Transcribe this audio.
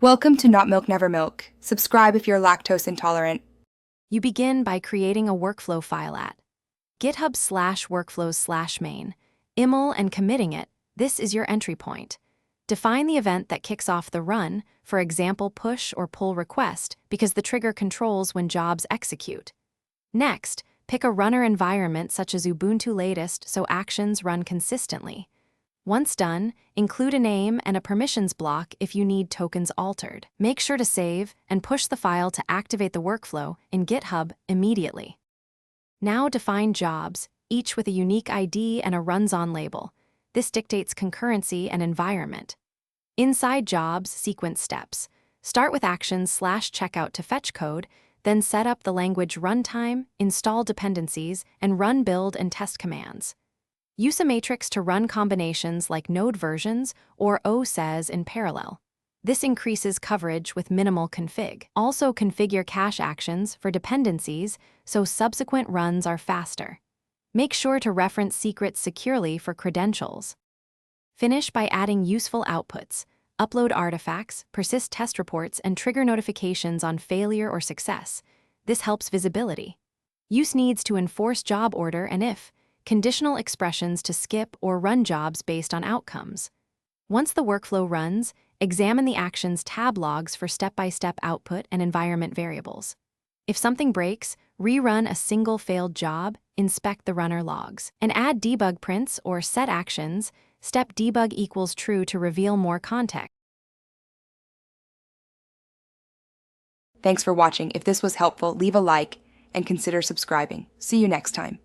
Welcome to Not Milk Never Milk. Subscribe if you're lactose intolerant. You begin by creating a workflow file at GitHub/workflows/main, IML and committing it. This is your entry point. Define the event that kicks off the run, for example push or pull request, because the trigger controls when jobs execute. Next, pick a runner environment such as Ubuntu latest so actions run consistently. Once done, include a name and a permissions block if you need tokens altered. Make sure to save and push the file to activate the workflow in GitHub immediately. Now define jobs, each with a unique ID and a runs-on label. This dictates concurrency and environment. Inside jobs, sequence steps. Start with actions/checkout to fetch code, then set up the language runtime, install dependencies, and run build and test commands. Use a matrix to run combinations like node versions or O says in parallel. This increases coverage with minimal config. Also configure cache actions for dependencies so subsequent runs are faster. Make sure to reference secrets securely for credentials. Finish by adding useful outputs. Upload artifacts, persist test reports, and trigger notifications on failure or success. This helps visibility. Use needs to enforce job order and if conditional expressions to skip or run jobs based on outcomes. Once the workflow runs, examine the actions tab logs for step-by-step output and environment variables. If something breaks, rerun a single failed job, inspect the runner logs, and add debug prints or set actions. Step debug equals true to reveal more context. Thanks for watching. If this was helpful, leave a like and consider subscribing. See you next time.